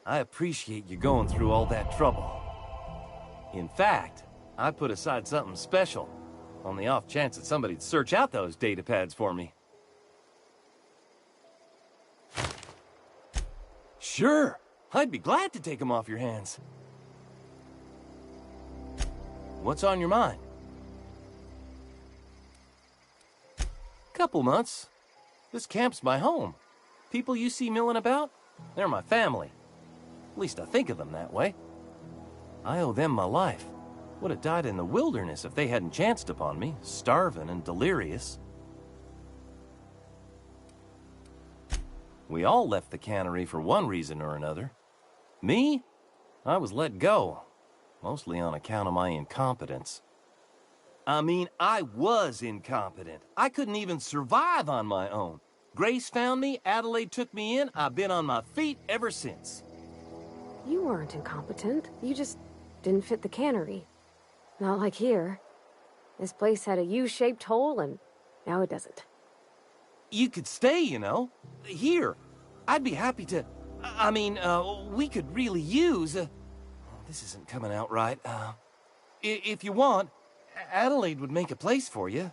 I appreciate you going through all that trouble. In fact, I put aside something special, on the off chance that somebody'd search out those data pads for me. Sure, I'd be glad to take them off your hands. What's on your mind? Couple months. This camp's my home. People you see milling about, they're my family. At least I think of them that way. I owe them my life. Would have died in the wilderness if they hadn't chanced upon me, starving and delirious. We all left the cannery for one reason or another. Me? I was let go, mostly on account of my incompetence. I mean, I was incompetent. I couldn't even survive on my own. Grace found me, Adelaide took me in, I've been on my feet ever since. You weren't incompetent. You just didn't fit the cannery. Not like here. This place had a U-shaped hole, and now it doesn't. You could stay, you know. Here. I'd be happy to... I mean, we could really use... this isn't coming out right. If you want, Adelaide would make a place for you.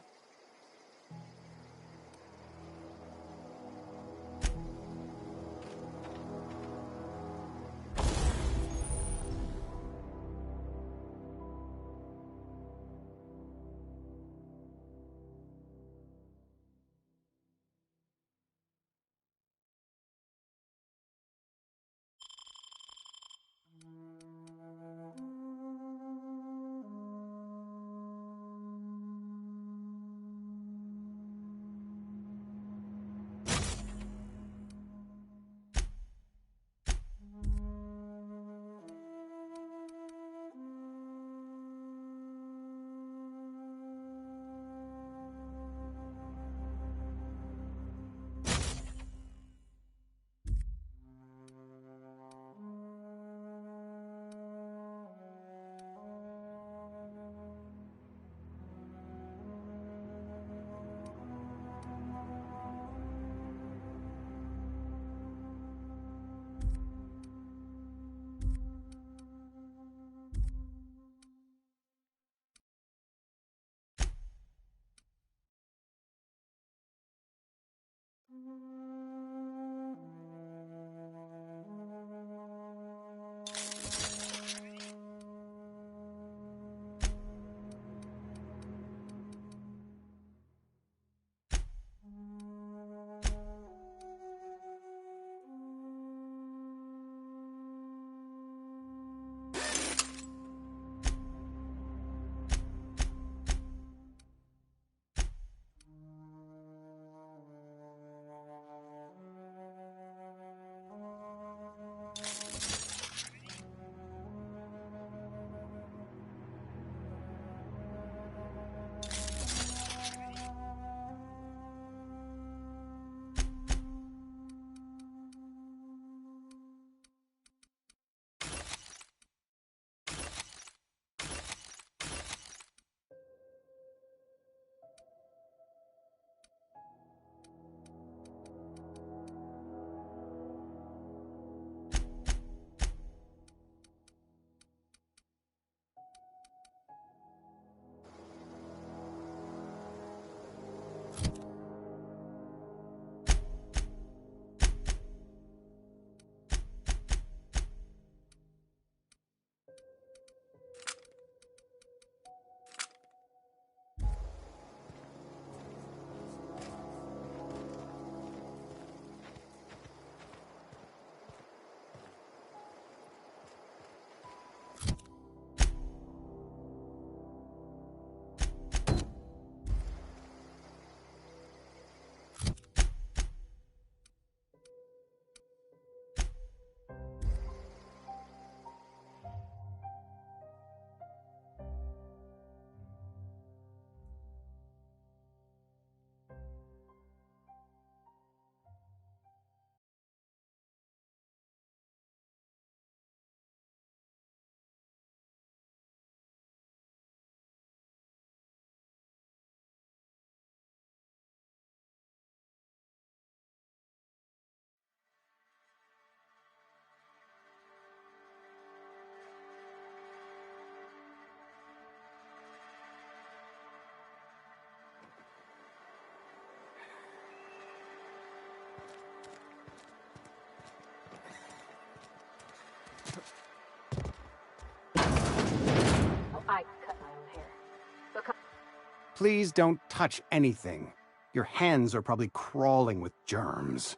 please don't touch anything. Your hands are probably crawling with germs.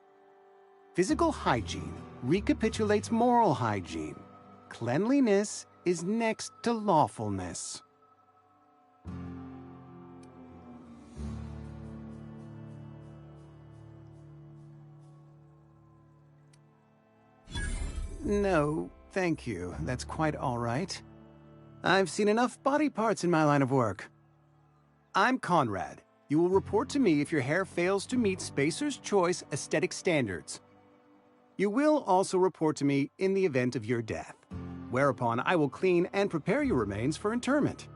Physical hygiene recapitulates moral hygiene. Cleanliness is next to lawfulness. No, thank you. That's quite all right. I've seen enough body parts in my line of work. I'm Conrad. You will report to me if your hair fails to meet Spacer's Choice aesthetic standards. You will also report to me in the event of your death, whereupon I will clean and prepare your remains for interment.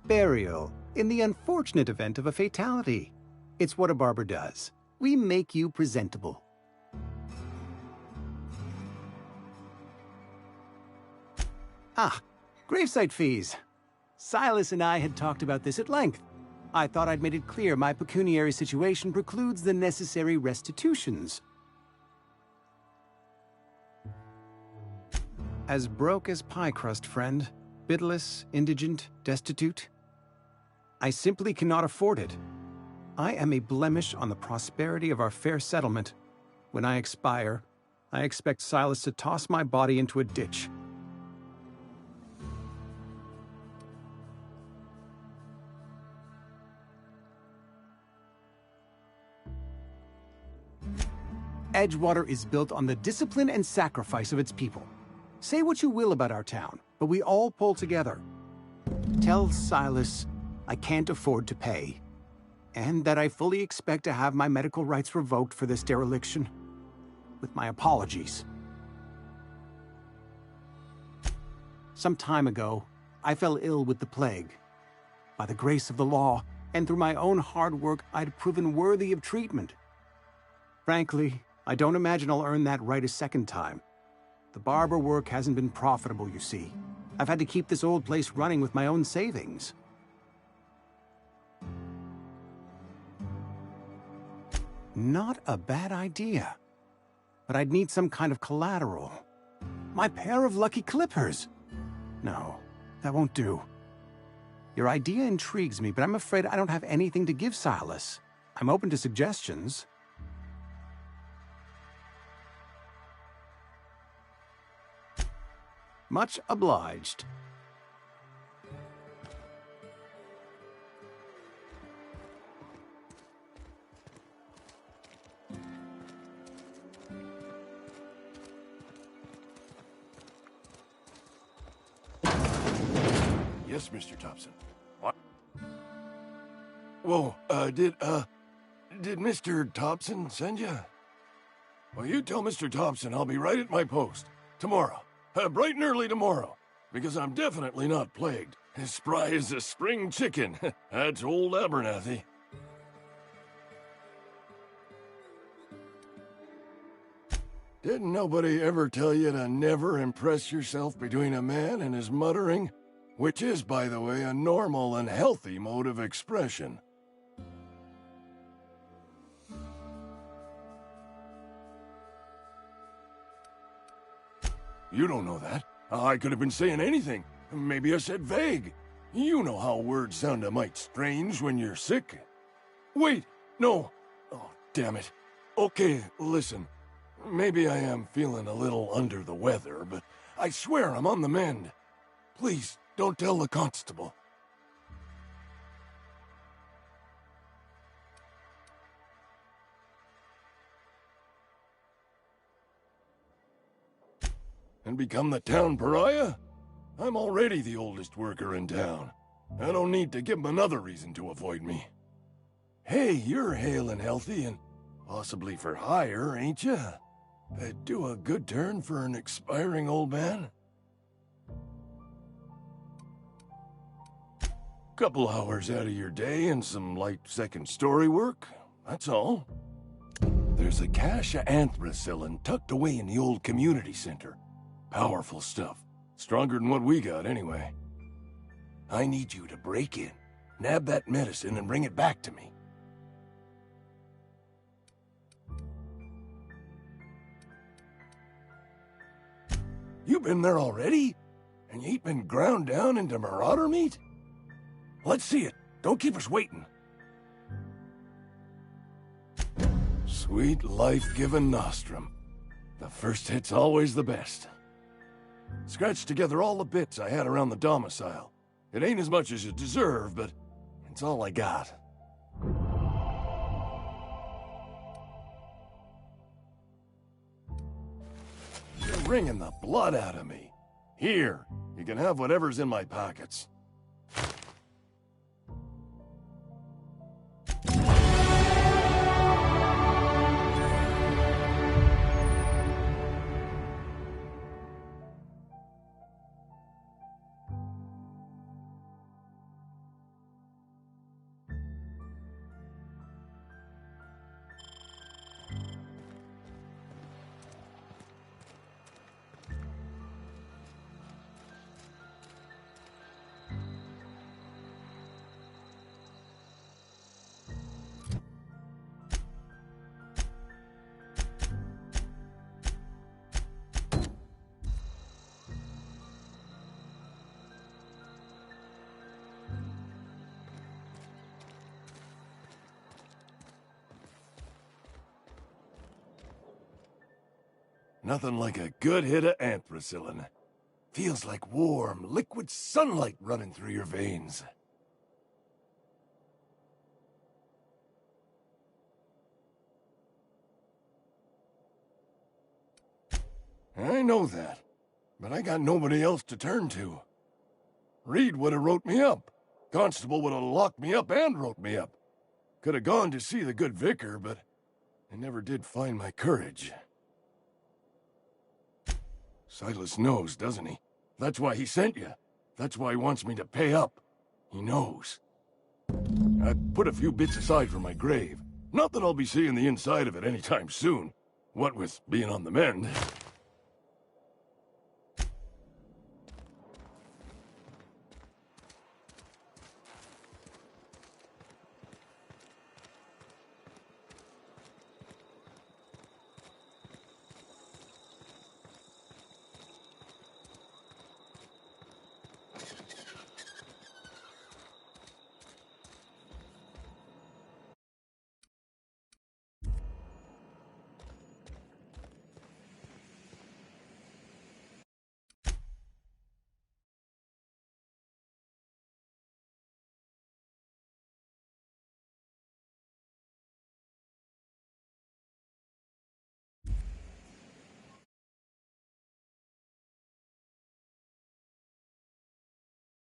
Burial, in the unfortunate event of a fatality. It's what a barber does. We make you presentable. Ah, gravesite fees. Silas and I had talked about this at length. I thought I'd made it clear my pecuniary situation precludes the necessary restitutions. As broke as pie crust, friend. Bidless, indigent, destitute. I simply cannot afford it. I am a blemish on the prosperity of our fair settlement. When I expire, I expect Silas to toss my body into a ditch. Edgewater is built on the discipline and sacrifice of its people. Say what you will about our town, but we all pull together. Tell Silas I can't afford to pay, and that I fully expect to have my medical rights revoked for this dereliction. With my apologies. Some time ago, I fell ill with the plague. By the grace of the law, and through my own hard work, I'd proven worthy of treatment. Frankly, I don't imagine I'll earn that right a second time. The barber work hasn't been profitable, you see. I've had to keep this old place running with my own savings. Not a bad idea. But I'd need some kind of collateral. My pair of lucky clippers! No, that won't do. Your idea intrigues me, but I'm afraid I don't have anything to give Silas. I'm open to suggestions. Much obliged. Yes, Mr. Thompson. What? Whoa, did Mr. Thompson send you? Well, you tell Mr. Thompson I'll be right at my post. Tomorrow. Bright and early tomorrow. Because I'm definitely not plagued. As spry as a spring chicken. That's old Abernathy. Didn't nobody ever tell you to never impress yourself between a man and his muttering? Which is, by the way, a normal and healthy mode of expression. You don't know that. I could have been saying anything. Maybe I said vague. You know how words sound a mite strange when you're sick. Wait, no. Oh, damn it. Okay, listen. Maybe I am feeling a little under the weather, but I swear I'm on the mend. Please, don't tell the constable. And become the town pariah? I'm already the oldest worker in town. I don't need to give him another reason to avoid me. Hey, you're hale and healthy and possibly for hire, ain't you? Do a good turn for an expiring old man? Couple hours out of your day and some light second-story work, that's all. There's a cache of anthracillin tucked away in the old community center. Powerful stuff. Stronger than what we got, anyway. I need you to break in, nab that medicine, and bring it back to me. You been there already? And you ain't been ground down into marauder meat? Let's see it. Don't keep us waiting. Sweet life-giving nostrum. The first hit's always the best. Scratched together all the bits I had around the domicile. It ain't as much as you deserve, but it's all I got. You're wringing the blood out of me. Here, you can have whatever's in my pockets. Nothing like a good hit of anthracillin. Feels like warm, liquid sunlight running through your veins. I know that, but I got nobody else to turn to. Reed would have wrote me up. Constable would have locked me up and wrote me up. Could have gone to see the good vicar, but I never did find my courage. Silas knows, doesn't he? That's why he sent you. That's why he wants me to pay up. He knows. I put a few bits aside for my grave. Not that I'll be seeing the inside of it anytime soon. What with being on the mend.